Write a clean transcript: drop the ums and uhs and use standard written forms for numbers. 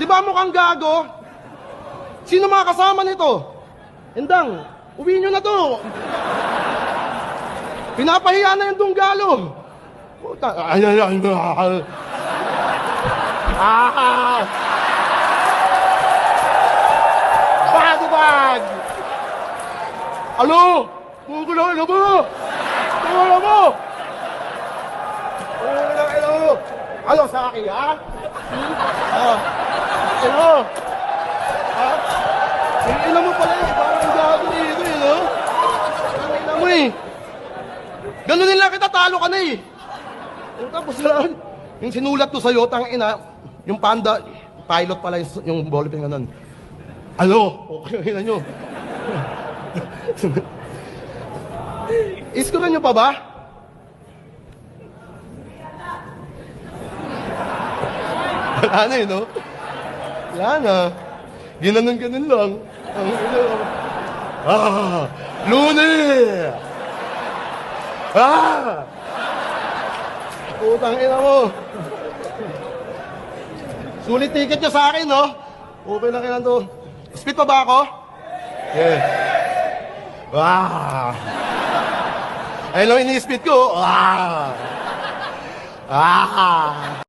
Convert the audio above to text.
Di ba mukhang gago? Sino mga kasama nito? Endang, uwi nyo na to. Pinapahiya na yung dunggalo. Puta, Bag! Alo! Kukulang ilo mo! Kukulang mo! Kukulang ilo mo! Ano sa akin, ha? Ilo! Ha? Yung ilo mo pala eh, parang ang gago dito eh, no? Ang ilo mo eh. Ganun din lang kita, talo ka na eh. Tapos lang, yung sinulat ko sa'yo, tangina, yung panda, pilot pala yung ballpen ganun. Ano? Okay na nyo. Iskuran nyo pa ba? Wala na no? Wala na. Ginanon-ganon lang. Luni! Putang ina mo. Sulit ticket nyo sa akin, no? Okay lang kailan to. Spit pa ba ako? Yeah. Ayun lang ini-spit ko.